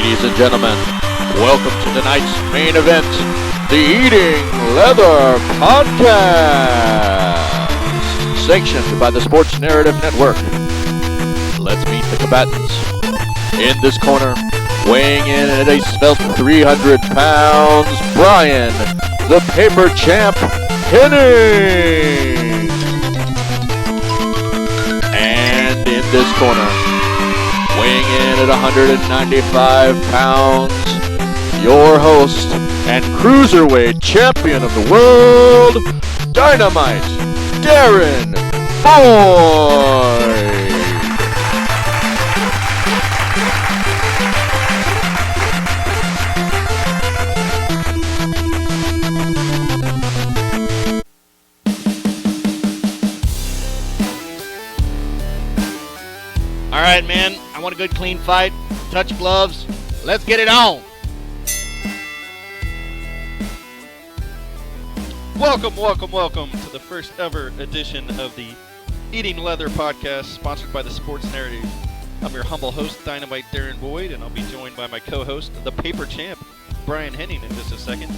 Ladies and gentlemen, welcome to tonight's main event, the Eating Leather Podcast, sanctioned by the Sports Narrative Network. Let's meet the combatants. In this corner, weighing in at a svelte 300 pounds, Brian, the Paper Champ Henning. And in this corner, weighing in at 195 pounds, your host and cruiserweight champion of the world, Dynamite Darren Boyd. All right, man. I want a good, clean fight. Touch gloves. Let's get it on. Welcome to the first ever edition of the Eating Leather Podcast, sponsored by the Sports Narrative. I'm your humble host, Dynamite Darren Boyd, and I'll be joined by my co-host, the Paper Champ, Brian Henning, in just a second.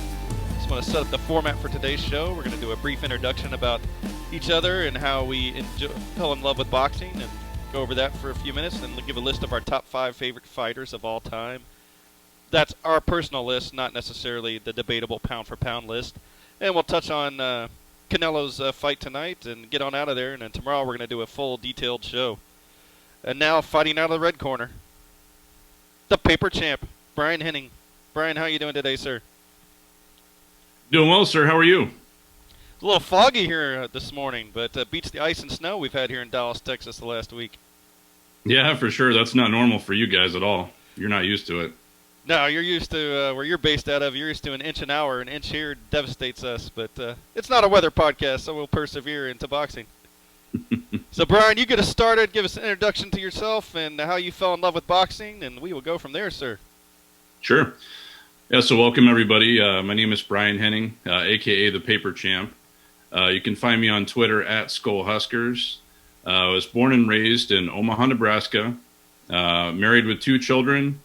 Just want to set up the format for today's show. We're going to do a brief introduction about each other and how we fell in love with boxing, and go over that for a few minutes, and give a list of our top 5 favorite fighters of all time. That's our personal list, not necessarily the debatable pound-for-pound list. And we'll touch on Canelo's fight tonight and get on out of there. And then tomorrow we're going to do a full, detailed show. And now, fighting out of the red corner, the Paper Champ, Brian Henning. Brian, how are you doing today, sir? Doing well, sir. How are you? It's a little foggy here this morning, but beats the ice and snow we've had here in Dallas, Texas the last week. Yeah, for sure. That's not normal for you guys at all. You're not used to it. No, you're used to where you're based out of. You're used to an inch an hour. An inch here devastates us, but it's not a weather podcast, so we'll persevere into boxing. So, Brian, you get us started. Give us an introduction to yourself and how you fell in love with boxing, and we will go from there, sir. Sure. Yeah, so welcome, everybody. My name is Brian Henning, a.k.a. the Paper Champ. You can find me on Twitter at Skull Huskers. I was born and raised in Omaha, Nebraska. Married with 2 children,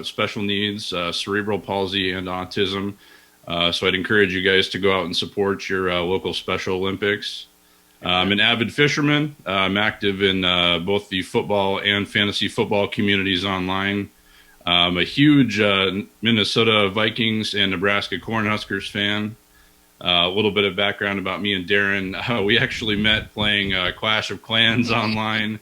special needs, cerebral palsy, and autism. So I'd encourage you guys to go out and support your local Special Olympics. I'm an avid fisherman. I'm active in both the football and fantasy football communities online. I'm a huge Minnesota Vikings and Nebraska Cornhuskers fan. A little bit of background about me and Darren. We actually met playing Clash of Clans online.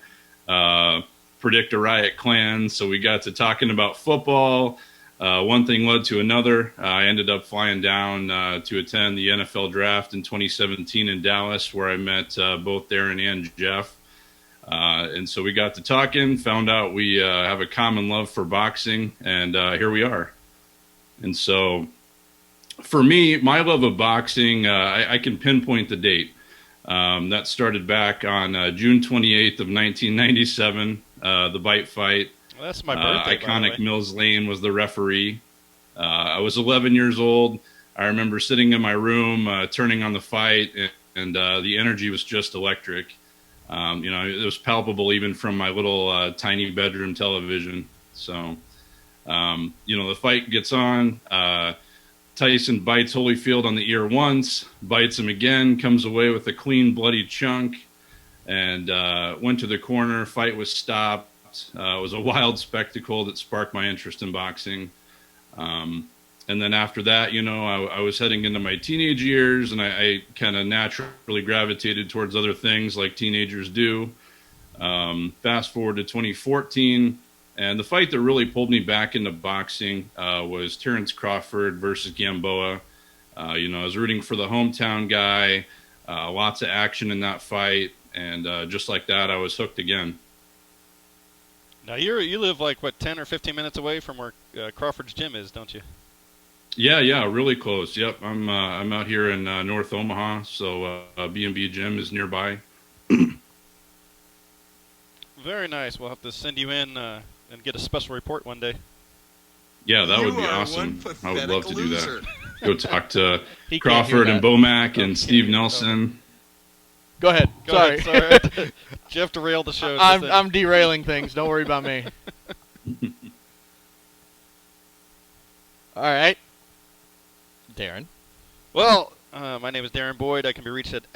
Predict a Riot Clan, so we got to talking about football. One thing led to another. I ended up flying down to attend the NFL draft in 2017 in Dallas, where I met both Darren and Jeff. And so we got to talking, found out we have a common love for boxing, and here we are. And so for me, my love of boxing, I can pinpoint the date. That started back on June 28th of 1997. The Bite Fight. Well, that's my birthday. Iconic Mills Lane was the referee. I was 11 years old. I remember sitting in my room, turning on the fight, and the energy was just electric. It was palpable even from my little tiny bedroom television. So, the fight gets on. Tyson bites Holyfield on the ear once, bites him again, comes away with a clean, bloody chunk. And went to the corner. Fight was stopped. It was a wild spectacle that sparked my interest in boxing. And then after that, I was heading into my teenage years, and I kind of naturally gravitated towards other things like teenagers do. Fast forward to 2014, and the fight that really pulled me back into boxing was Terrence Crawford versus Gamboa. I was rooting for the hometown guy. Lots of action in that fight. And just like that, I was hooked again. Now, you live like, 10 or 15 minutes away from where Crawford's gym is, don't you? Yeah, really close. Yep, I'm out here in North Omaha, so B&B Gym is nearby. Very nice. We'll have to send you in and get a special report one day. Yeah, that would be awesome. I would love to do that. Go talk to Crawford and Bomac and Steve Nelson. Go ahead. Sorry. Jeff derailed the show. I'm derailing things. Don't worry about me. All right. Darren. Well, my name is Darren Boyd. I can be reached at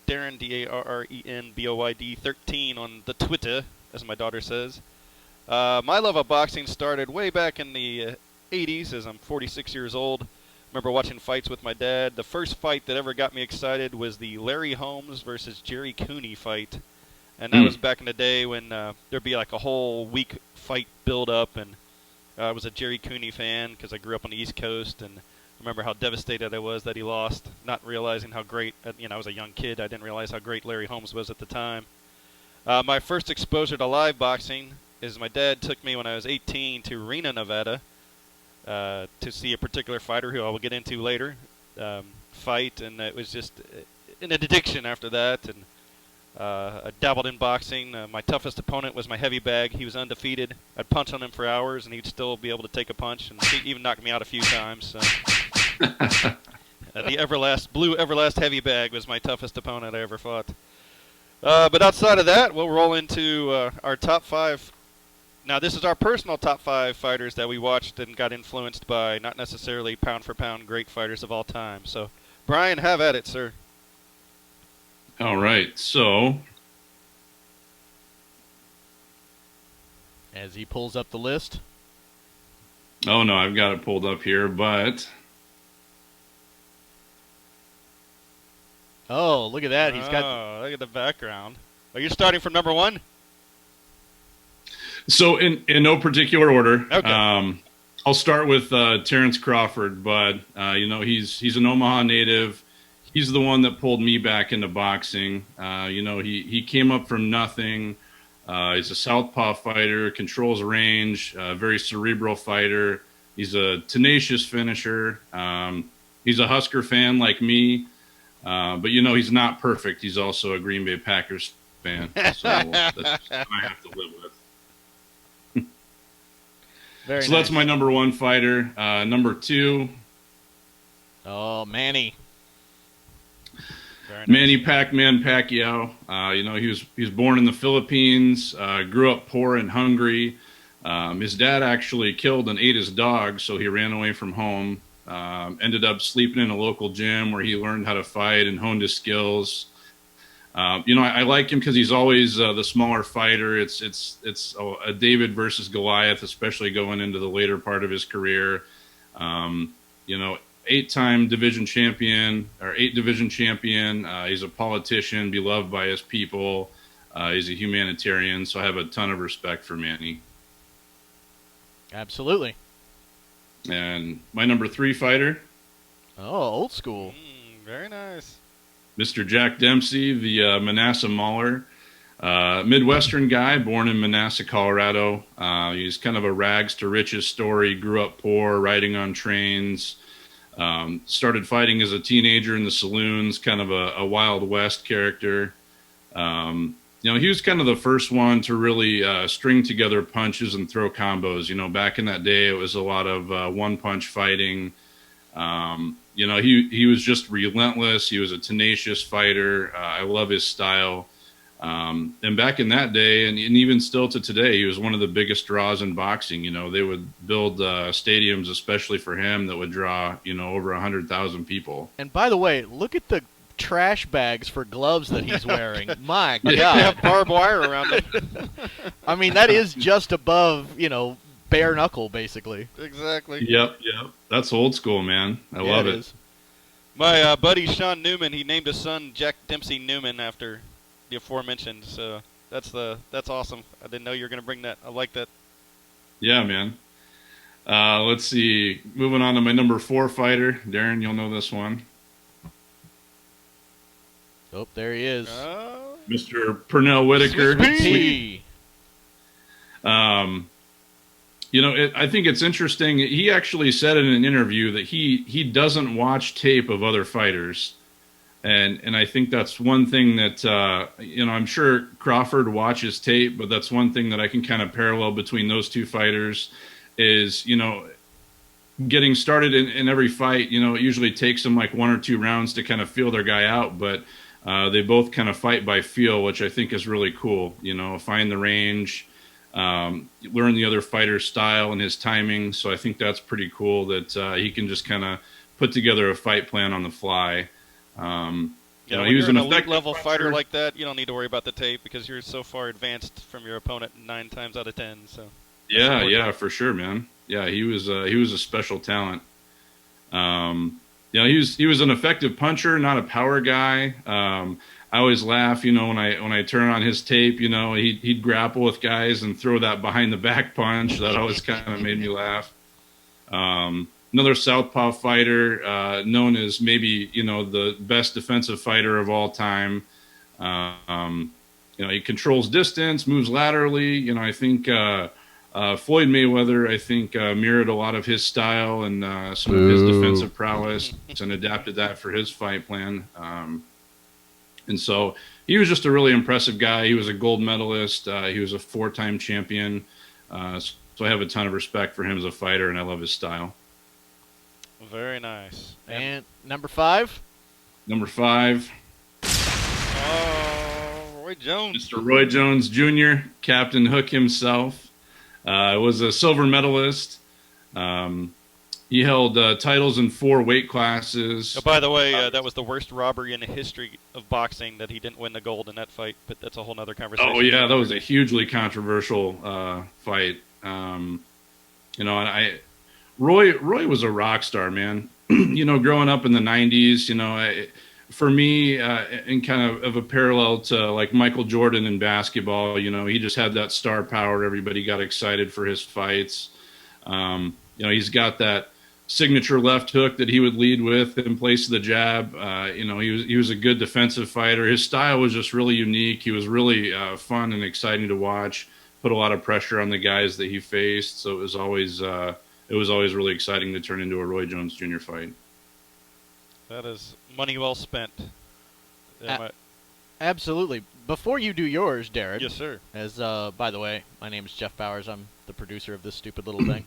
Darren, DARRENBOYD 13 on the Twitter, as my daughter says. My love of boxing started way back in the 80s, as I'm 46 years old. Remember watching fights with my dad. The first fight that ever got me excited was the Larry Holmes versus Jerry Cooney fight. And that was back in the day when there'd be like a whole week fight build up, and I was a Jerry Cooney fan because I grew up on the East Coast, and I remember how devastated I was that he lost, not realizing how great, I was a young kid. I didn't realize how great Larry Holmes was at the time. My first exposure to live boxing is my dad took me when I was 18 to Reno, Nevada, to see a particular fighter who I will get into later fight, and it was just an addiction after that. And I dabbled in boxing. My toughest opponent was my heavy bag. He was undefeated. I'd punch on him for hours, and he'd still be able to take a punch, and he even knocked me out a few times. So. The blue Everlast heavy bag was my toughest opponent I ever fought. But outside of that, we'll roll into our top 5. Now, this is our personal top 5 fighters that we watched and got influenced by, not necessarily pound-for-pound great fighters of all time. So, Brian, have at it, sir. All right, so As he pulls up the list. oh no, I've got it pulled up here, but Oh, look at that. He's got. Oh, look at the background. Are you starting from number 1? so in no particular order. Okay. I'll start with Terrence Crawford, but he's an Omaha native. He's the one that pulled me back into boxing. He came up from nothing. He's a southpaw fighter, controls range, very cerebral fighter. He's a tenacious finisher. He's a Husker fan like me, but he's not perfect. He's also a Green Bay Packers fan, so that's something I have to live with. Very So nice. that's my number 1 fighter. Number 2, Oh, Manny. Very nice. Manny Pac-Man Pacquiao. He was born in the Philippines, grew up poor and hungry. His dad actually killed and ate his dog, so he ran away from home. Ended up sleeping in a local gym where he learned how to fight and honed his skills. I like him because he's always the smaller fighter. It's a David versus Goliath, especially going into the later part of his career. 8-time division champion, or 8 division champion. He's a politician, beloved by his people. He's a humanitarian, so I have a ton of respect for Manny. Absolutely. And my number 3 fighter, Oh, old school. Very nice. Mr. Jack Dempsey, the Manassas Mauler. Midwestern guy, born in Manassas, Colorado. He's kind of a rags to riches story. Grew up poor, riding on trains. Started fighting as a teenager in the saloons, kind of a Wild West character. He was kind of the first one to really string together punches and throw combos. Back in that day, it was a lot of one-punch fighting. He was just relentless. He was a tenacious fighter. I love his style. And back in that day, and even still to today, he was one of the biggest draws in boxing. They would build stadiums especially for him that would draw, over 100,000 people. And by the way, look at the trash bags for gloves that he's wearing. My They God. have barbed wire around them. I mean, that is just above, bare knuckle, basically. Exactly. Yep. That's old school, man. I love it. Is. My buddy Sean Newman, he named his son Jack Dempsey Newman after the aforementioned. So that's awesome. I didn't know you were going to bring that. I like that. Yeah, man. Let's see. Moving on to my number 4 fighter. Darren, you'll know this one. Oh, there he is. Mr. Pernell Whitaker. P. I think it's interesting. He actually said in an interview that he doesn't watch tape of other fighters. And I think that's one thing that, I'm sure Crawford watches tape, but that's one thing that I can kind of parallel between those two fighters is, getting started in every fight, it usually takes them like 1 or 2 rounds to kind of feel their guy out, but they both kind of fight by feel, which I think is really cool. Find the range, learn the other fighter's style and his timing. So I think that's pretty cool that he can just kind of put together a fight plan on the fly. Yeah, know, when he was you're an an elite effective level puncher. fighter like that, you don't need to worry about the tape because you're so far advanced from your opponent 9 times out of 10. So Yeah, for sure, man. Yeah, he was a special talent. He was an effective puncher, not a power guy. I always laugh, when I turn on his tape, he'd grapple with guys and throw that behind the back punch. That always kind of made me laugh. Another southpaw fighter, known as maybe the best defensive fighter of all time. He controls distance, moves laterally. I think Floyd Mayweather, mirrored a lot of his style and some of his defensive prowess and adapted that for his fight plan. And so he was just a really impressive guy. He was a gold medalist. He was a 4-time champion. So I have a ton of respect for him as a fighter, and I love his style. very nice. And number 5? Number 5, Roy Jones. Mr. Roy Jones Jr., Captain Hook himself, was a silver medalist. He held titles in 4 weight classes. Oh, by the way, that was the worst robbery in the history of boxing that he didn't win the gold in that fight, but that's a whole nother conversation. Oh, yeah, that was a hugely controversial fight. Roy was a rock star, man. Growing up in the 90s, for me, and kind of a parallel to like Michael Jordan in basketball, he just had that star power. Everybody got excited for his fights. He's got that signature left hook that he would lead with in place of the jab. He was a good defensive fighter. His style was just really unique. He was really fun and exciting to watch. Put a lot of pressure on the guys that he faced. So it was always really exciting to turn into a Roy Jones Jr. fight. That is money well spent. Absolutely. Before you do yours, Darren. Yes, sir. As by the way, my name is Jeff Bowers. I'm the producer of this stupid little thing.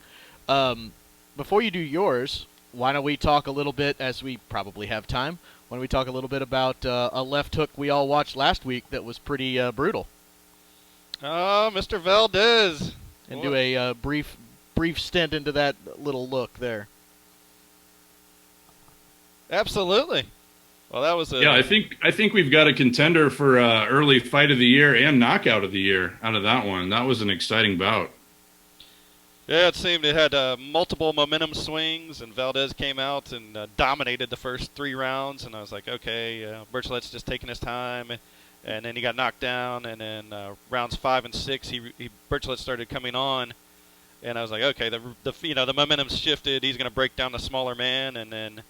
Before you do yours, why don't we talk a little bit, as we probably have time, why don't we talk a little bit about a left hook we all watched last week that was pretty brutal? Oh, Mr. Valdez. And do a brief stint into that little look there. Absolutely. Well, that was a... Yeah, I think we've got a contender for early fight of the year and knockout of the year out of that one. That was an exciting bout. Yeah, it seemed it had multiple momentum swings, and Valdez came out and dominated the first 3 rounds, and I was like, okay, Bercholet's just taking his time, and then he got knocked down, and then rounds 5 and 6, Bercholet started coming on, and I was like, okay, the momentum's shifted, he's going to break down the smaller man, and then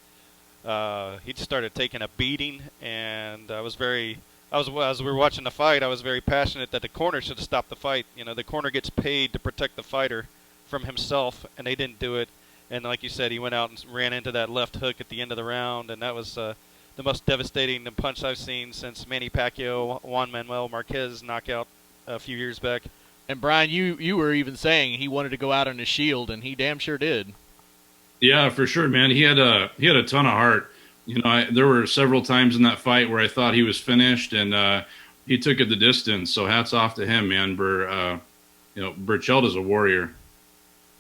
he just started taking a beating, and as we were watching the fight, I was very passionate that the corner should have stopped the fight. The corner gets paid to protect the fighter from himself, and they didn't do it. And like you said, he went out and ran into that left hook at the end of the round, and that was the most devastating punch I've seen since Manny Pacquiao, Juan Manuel Marquez knockout a few years back. And Brian, you were even saying he wanted to go out on his shield, and he damn sure did. Yeah, for sure, man. He had a ton of heart. There were several times in that fight where I thought he was finished, and he took it the distance. So hats off to him, man. Berchelda's a warrior.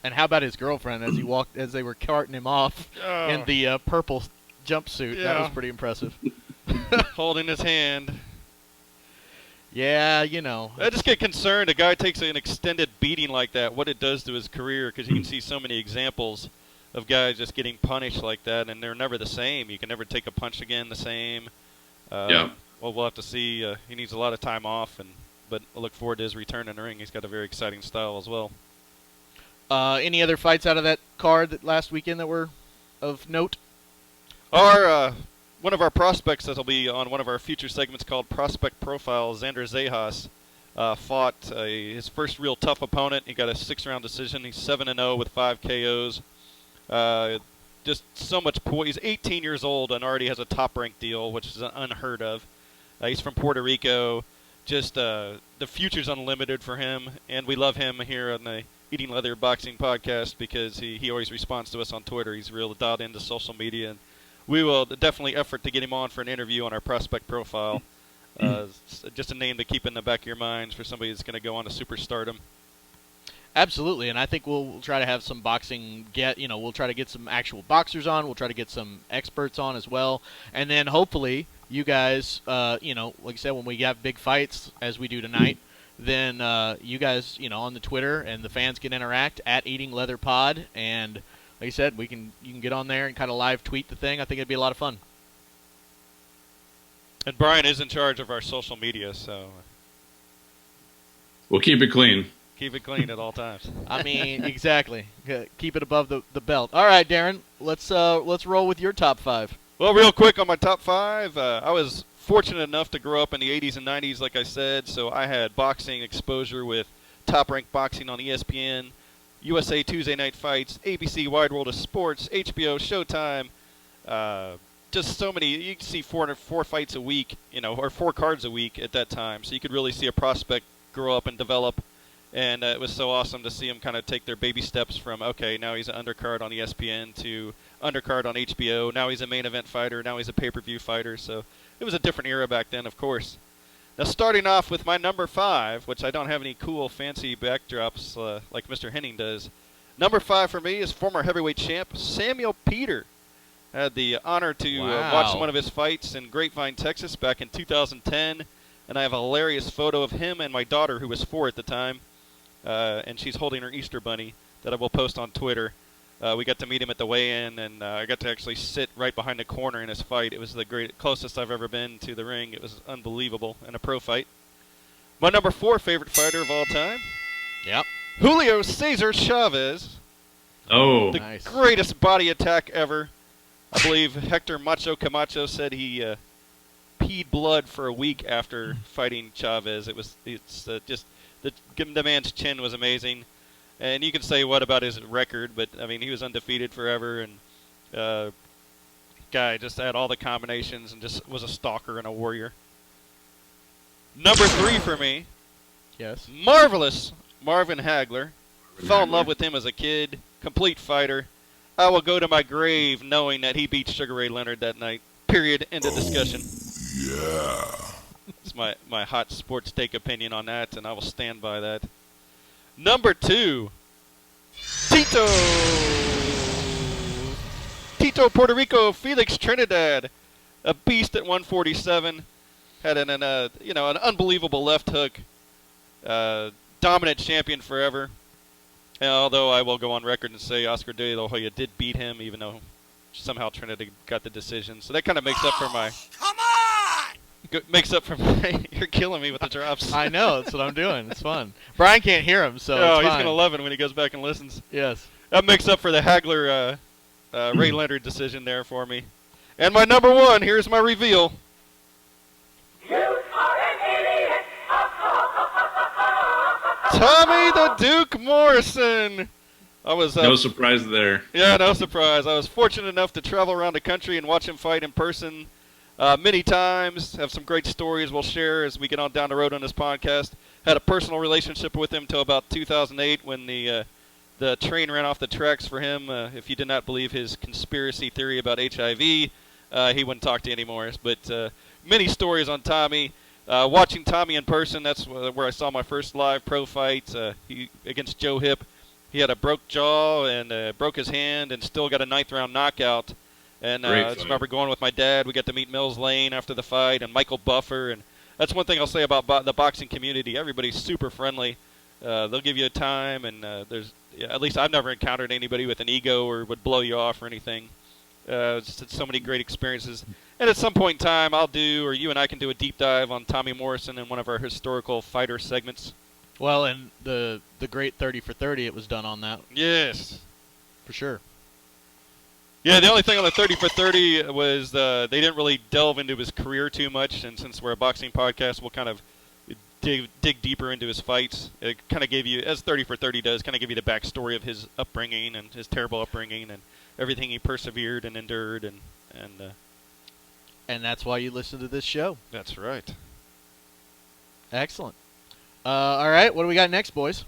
And how about his girlfriend as they were carting him off in the purple jumpsuit? Yeah. That was pretty impressive. Holding his hand. Yeah, I just get concerned. A guy takes an extended beating like that, what it does to his career, because you can see so many examples of guys just getting punished like that, and they're never the same. You can never take a punch again the same. Yeah. Well, we'll have to see. He needs a lot of time off, but I look forward to his return in the ring. He's got a very exciting style as well. Any other fights out of that card last weekend that were of note? One of our prospects that'll be on one of our future segments called Prospect Profile, Xander Zejas, fought his first real tough opponent. He got a 6-round decision. He's 7-0 with 5 KOs. Just so much poise. He's 18 years old and already has a top-ranked deal, which is unheard of. He's from Puerto Rico. Just the future's unlimited for him, and we love him here on the Eating Leather Boxing Podcast because he always responds to us on Twitter. He's real dialed into social media, and we will definitely effort to get him on for an interview on our Prospect Profile. Just a name to keep in the back of your minds for somebody that's going to go on to superstardom. Absolutely, and I think we'll try to have some boxing we'll try to get some actual boxers on. We'll try to get some experts on as well, and then hopefully you guys, like I said, when we have big fights as we do tonight, then you guys, on the Twitter and the fans can interact at Eating Leather Pod, and like I said, you can get on there and kind of live tweet the thing. I think it'd be a lot of fun. And Brian is in charge of our social media, so We'll keep it clean. keep it clean at all times. I mean, exactly. Keep it above the belt. All right, Darren, let's roll with your top 5. Well, real quick on my top 5, I was fortunate enough to grow up in the 80s and 90s, like I said, so I had boxing exposure with Top Rank Boxing on ESPN, USA Tuesday Night Fights, ABC Wide World of Sports, HBO, Showtime, just so many. You could see four fights a week, or 4 cards a week at that time, so you could really see a prospect grow up and develop. And it was so awesome to see him kind of take their baby steps from, okay, now he's an undercard on ESPN to undercard on HBO. Now he's a main event fighter. Now he's a pay-per-view fighter. So it was a different era back then, of course. Now, starting off with my number 5, which I don't have any cool, fancy backdrops like Mr. Henning does. Number 5 for me is former heavyweight champ Samuel Peter. I had the honor to watch one of his fights in Grapevine, Texas back in 2010. And I have a hilarious photo of him and my daughter, who was 4 at the time. And she's holding her Easter bunny that I will post on Twitter. We got to meet him at the weigh-in, and I got to actually sit right behind the corner in his fight. It was the closest I've ever been to the ring. It was unbelievable in a pro fight. My number 4 favorite fighter of all time. Yep. Julio Cesar Chavez. Oh, The Nice. greatest body attack ever. I believe Hector Macho Camacho said he peed blood for a week after fighting Chavez. It's just the man's chin was amazing. And you can say what about his record, but I mean he was undefeated forever, and guy just had all the combinations and just was a stalker and a warrior. Number 3 for me, Yes. marvelous Marvin Hagler. Fell in love with him as a kid. Complete fighter. I will go to my grave knowing that he beat Sugar Ray Leonard that night. Period. End of discussion. Yeah. It's my hot sports take opinion on that, and I will stand by that. Number 2, Tito Puerto Rico Felix Trinidad, a beast at 147, had an unbelievable left hook, dominant champion forever. Although I will go on record and say Oscar De La Hoya did beat him, even though somehow Trinidad got the decision. So that kind of makes up for my. Come on! Makes up for my. You're killing me with the drops. I know. That's what I'm doing. It's fun. Brian can't hear him, so Oh, it's he's fine. gonna love it when he goes back and listens. Yes. That makes up for the Hagler Ray Leonard decision there for me. And my number 1, here's my reveal. Tommy the Duke Morrison. I was no surprise there. Yeah, no surprise. I was fortunate enough to travel around the country and watch him fight in person many times. Have some great stories we'll share as we get on down the road on this podcast. Had a personal relationship with him until about 2008 when the train ran off the tracks for him. If you did not believe his conspiracy theory about HIV, he wouldn't talk to you anymore. But many stories on Tommy. Watching Tommy in person, that's where I saw my first live pro fight against Joe Hip. He had a broke jaw and broke his hand and still got a 9th round knockout. And I just remember going with my dad. We got to meet Mills Lane after the fight and Michael Buffer. And that's one thing I'll say about the boxing community. Everybody's super friendly. They'll give you a time, and at least I've never encountered anybody with an ego or would blow you off or anything. Just so many great experiences. And at some point in time, or you and I can do a deep dive on Tommy Morrison in one of our historical fighter segments. Well, and the great 30 for 30, it was done on that Yes. for sure. Yeah, the only thing on the 30 for 30 was they didn't really delve into his career too much, and since we're a boxing podcast, we'll kind of dig deeper into his fights. It kind of gave you, as 30 for 30 does, kind of give you the backstory of his upbringing and his terrible upbringing and everything he persevered and endured, and And that's why you listen to this show. that's right. Excellent. All right, what do we got next, boys?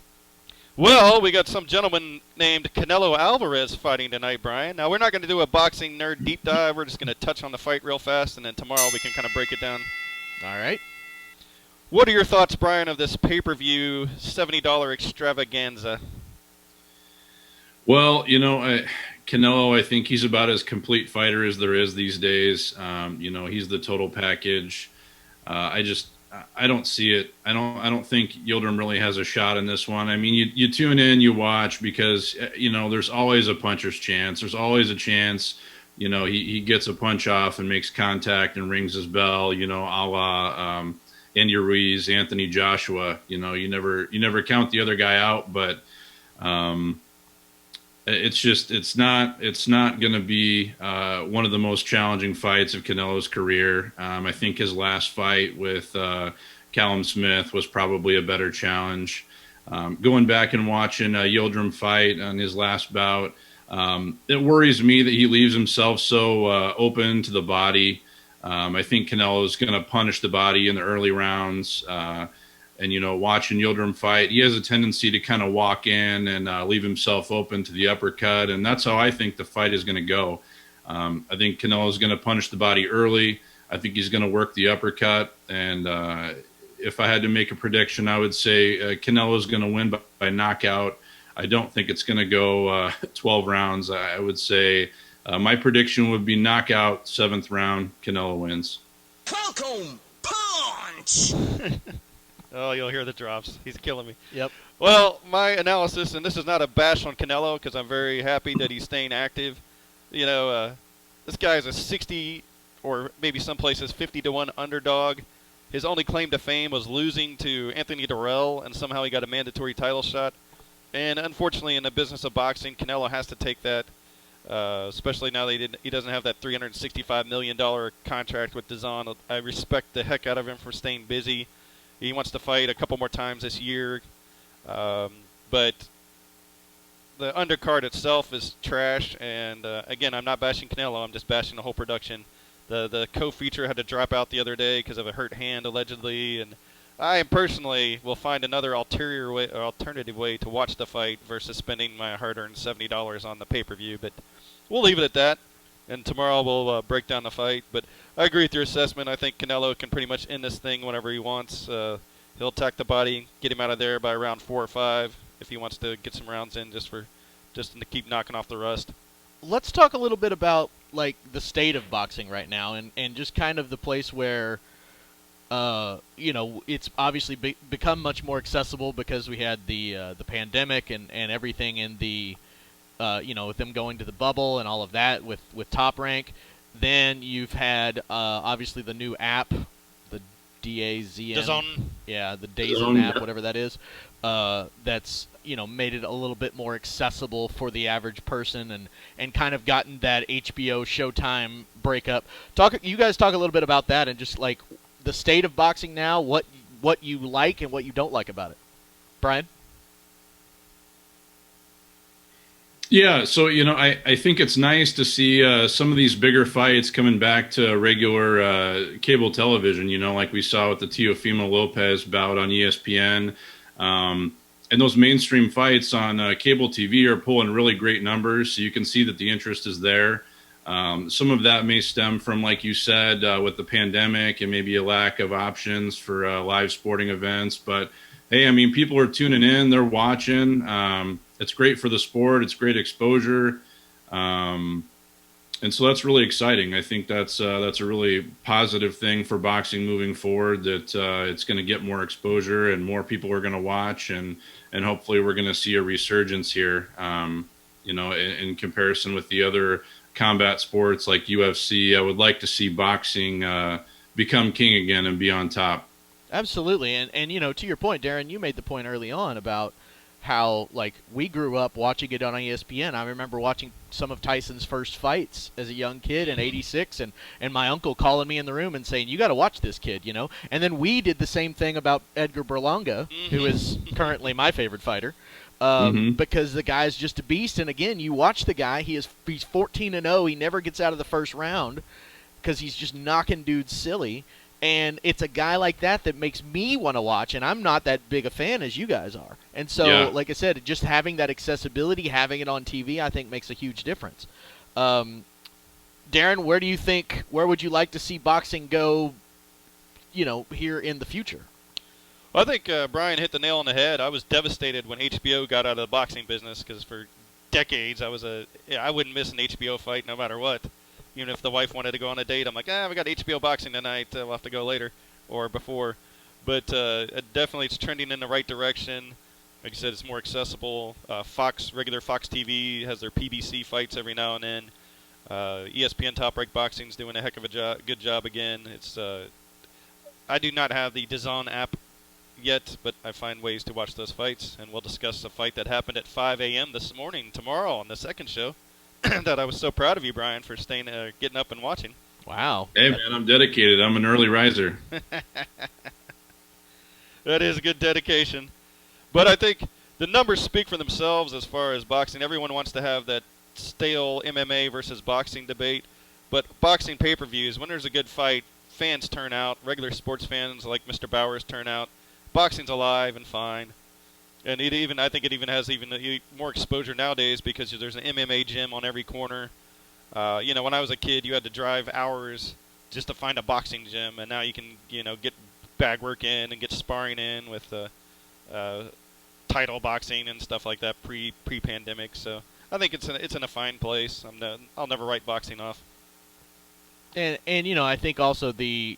Well, we got some gentleman named Canelo Alvarez fighting tonight, Brian. Now, we're not going to do a boxing nerd deep dive. We're just going to touch on the fight real fast, and then tomorrow we can kind of break it down. All right. What are your thoughts, Brian, of this pay-per-view $70 extravaganza? Well, Canelo, I think he's about as complete fighter as there is these days. He's the total package. I don't see it. I don't think Yildirim really has a shot in this one. I mean, you tune in, you watch because there's always a puncher's chance. There's always a chance. He gets a punch off and makes contact and rings his bell. A la Andy Ruiz, Anthony Joshua. You never count the other guy out, but it's not going to be one of the most challenging fights of Canelo's career. I think his last fight with Callum Smith was probably a better challenge. Going back and watching Yildirim fight on his last bout, it worries me that he leaves himself so open to the body. I think Canelo is going to punish the body in the early rounds. And, watching Yildirim fight, he has a tendency to kind of walk in and leave himself open to the uppercut. And that's how I think the fight is going to go. I think Canelo is going to punish the body early. I think he's going to work the uppercut. And if I had to make a prediction, I would say Canelo is going to win by knockout. I don't think it's going to go 12 rounds. I would say my prediction would be knockout, 7th round, Canelo wins. Falcon punch! Oh, you'll hear the drops. He's killing me. Yep. Well, my analysis, and this is not a bash on Canelo because I'm very happy that he's staying active. This guy is a 60 or maybe some places 50-1 underdog. His only claim to fame was losing to Anthony Durrell, and somehow he got a mandatory title shot. And unfortunately, in the business of boxing, Canelo has to take that, especially now that he doesn't have that $365 million contract with DAZN. I respect the heck out of him for staying busy. He wants to fight a couple more times this year, but the undercard itself is trash. And again, I'm not bashing Canelo. I'm just bashing the whole production. The co-feature had to drop out the other day because of a hurt hand, allegedly. And I personally will find another alternative way to watch the fight versus spending my hard-earned $70 on the pay-per-view. But we'll leave it at that. And tomorrow we'll break down the fight. But I agree with your assessment. I think Canelo can pretty much end this thing whenever he wants. He'll attack the body, get him out of there by round 4 or 5 if he wants to get some rounds in just to keep knocking off the rust. Let's talk a little bit about like the state of boxing right now and just kind of the place where it's obviously become much more accessible because we had the pandemic and everything in the with them going to the bubble and all of that with Top Rank. Then you've had obviously the new app, the DAZN. DAZN. Yeah, the DAZN app, whatever that is. That's made it a little bit more accessible for the average person and kind of gotten that HBO Showtime breakup. You guys talk a little bit about that and just like the state of boxing now, what you like and what you don't like about it. Brian? Yeah, so I think it's nice to see some of these bigger fights coming back to regular cable television. Like we saw with the Teofimo Lopez bout on ESPN, and those mainstream fights on cable TV are pulling really great numbers. So you can see that the interest is there. Some of that may stem from, like you said, with the pandemic and maybe a lack of options for live sporting events. But hey, I mean, people are tuning in, they're watching. It's great for the sport. It's great exposure. And so that's really exciting. I think that's a really positive thing for boxing moving forward, that it's going to get more exposure and more people are going to watch. And hopefully we're going to see a resurgence here, in comparison with the other combat sports like UFC. I would like to see boxing become king again and be on top. Absolutely. And to your point, Darren, you made the point early on about how, like, we grew up watching it on ESPN. I remember watching some of Tyson's first fights as a young kid in '86, and my uncle calling me in the room and saying, you got to watch this kid, And then we did the same thing about Edgar Berlanga, who is currently my favorite fighter, because the guy's just a beast. And again, you watch the guy, he's 14-0. He never gets out of the first round because he's just knocking dudes silly. And it's a guy like that makes me want to watch, and I'm not that big a fan as you guys are. And so, like I said, just having that accessibility, having it on TV, I think makes a huge difference. Darren, where would you like to see boxing go, here in the future? Well, I think Brian hit the nail on the head. I was devastated when HBO got out of the boxing business because for decades, I wouldn't miss an HBO fight no matter what. Even if the wife wanted to go on a date, I'm like, we got HBO boxing tonight. We'll have to go later or before. But definitely it's trending in the right direction. Like I said, it's more accessible. Regular Fox TV has their PBC fights every now and then. ESPN Top Rank Boxing's doing a heck of a good job again. I do not have the DAZN app yet, but I find ways to watch those fights, and we'll discuss a fight that happened at 5 a.m. this morning, tomorrow on the second show, that I was so proud of you, Brian, for getting up and watching. Wow. Hey, man, I'm dedicated. I'm an early riser. That is a good dedication. But I think the numbers speak for themselves as far as boxing. Everyone wants to have that stale MMA versus boxing debate, but boxing pay-per-views, when there's a good fight, fans turn out. Regular sports fans like Mr. Bowers turn out. Boxing's alive and fine. And I think it even has more exposure nowadays because there's an MMA gym on every corner. When I was a kid, you had to drive hours just to find a boxing gym, and now you can, get bag work in and get sparring in with title boxing and stuff like that pre-pandemic. So I think it's in a fine place. I'll never write boxing off. And I think also there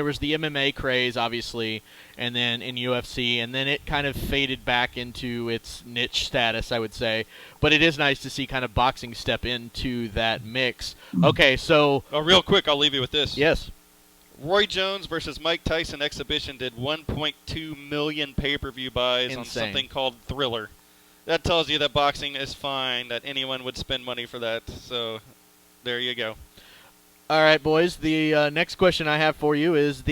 was the MMA craze, obviously, and then in UFC, and then it kind of faded back into its niche status, I would say. But it is nice to see kind of boxing step into that mix. Okay, so... real quick, I'll leave you with this. Yes. Roy Jones versus Mike Tyson exhibition did 1.2 million pay-per-view buys on something called Thriller. That tells you that boxing is fine, that anyone would spend money for that. So, there you go. All right, boys. The next question I have for you is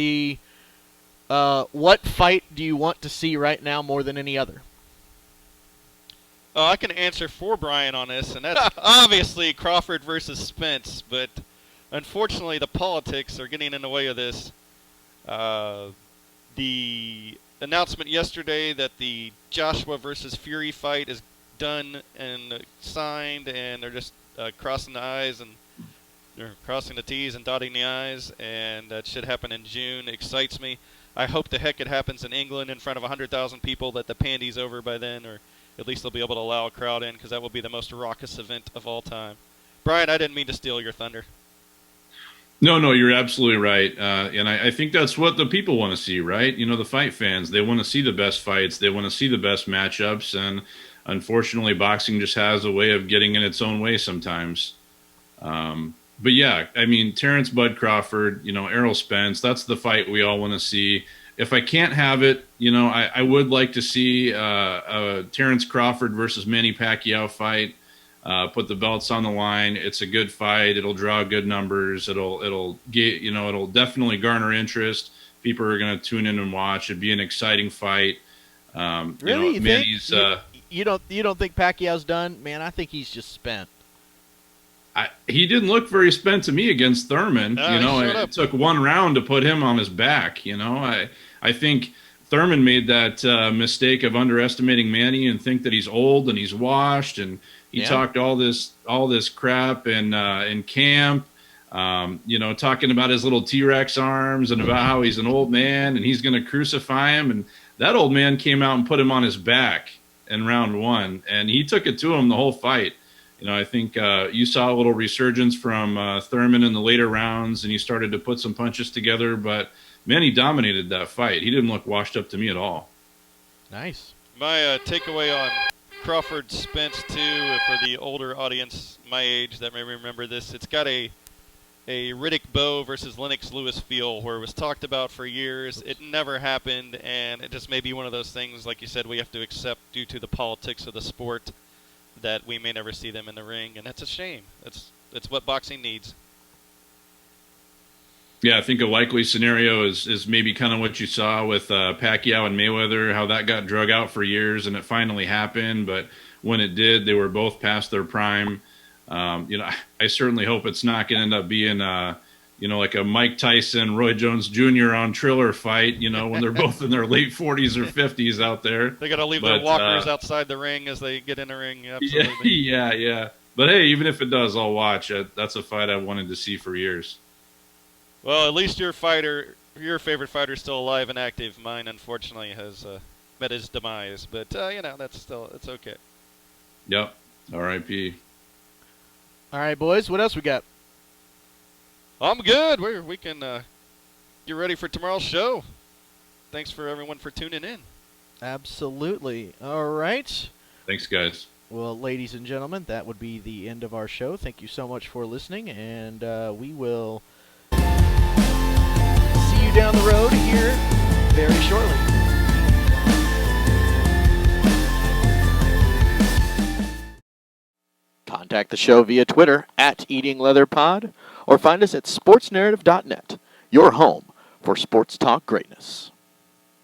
what fight do you want to see right now more than any other? I can answer for Brian on this, and that's obviously Crawford versus Spence. But unfortunately, the politics are getting in the way of this. The announcement yesterday that the Joshua versus Fury fight is done and signed, and they're just crossing the I's and they're crossing the T's and dotting the I's, and that should happen in June. Excites me. I hope the heck it happens in England in front of 100,000 people, that the pandy's over by then, or at least they'll be able to allow a crowd in, because that will be the most raucous event of all time. Brian, I didn't mean to steal your thunder. No, you're absolutely right. And I think that's what the people want to see, right? The fight fans, they want to see the best fights. They want to see the best matchups. And unfortunately, boxing just has a way of getting in its own way sometimes. But yeah, I mean, Terrence Bud Crawford, Errol Spence, that's the fight we all want to see. If I can't have it, I would like to see a Terrence Crawford versus Manny Pacquiao fight. Put the belts on the line. It's a good fight. It'll draw good numbers. It'll get, it'll definitely garner interest. People are going to tune in and watch. It'd be an exciting fight. Really? You don't think Pacquiao's done? Man, I think he's just spent. He didn't look very spent to me against Thurman. It took one round to put him on his back. I think Thurman made that mistake of underestimating Manny and think that he's old and he's washed, and he talked all this crap in camp. Talking about his little T-Rex arms and about how he's an old man and he's going to crucify him. And that old man came out and put him on his back in round one, and he took it to him the whole fight. I think you saw a little resurgence from Thurman in the later rounds, and he started to put some punches together. But, man, he dominated that fight. He didn't look washed up to me at all. Nice. My takeaway on Crawford Spence, too, for the older audience my age that may remember this, it's got a Riddick Bowe versus Lennox Lewis feel, where it was talked about for years. It never happened, and it just may be one of those things, like you said, we have to accept due to the politics of the sport, that we may never see them in the ring, and that's a shame. It's what boxing needs. Yeah, I think a likely scenario is maybe kind of what you saw with Pacquiao and Mayweather, how that got drug out for years, and it finally happened. But when it did, they were both past their prime. I certainly hope it's not going to end up being like a Mike Tyson, Roy Jones Jr. on Triller fight, when they're both in their late 40s or 50s out there. They got to leave their walkers outside the ring as they get in the ring. Absolutely. Yeah. But hey, even if it does, I'll watch it. That's a fight I've wanted to see for years. Well, at least your favorite fighter is still alive and active. Mine, unfortunately, has met his demise. But, it's okay. Yep. R.I.P. All right, boys. What else we got? I'm good. We can get ready for tomorrow's show. Thanks for everyone for tuning in. Absolutely. All right. Thanks, guys. Well, ladies and gentlemen, that would be the end of our show. Thank you so much for listening, and we will see you down the road here very shortly. Contact the show via Twitter at EatingLeatherPod or find us at sportsnarrative.net, your home for sports talk greatness.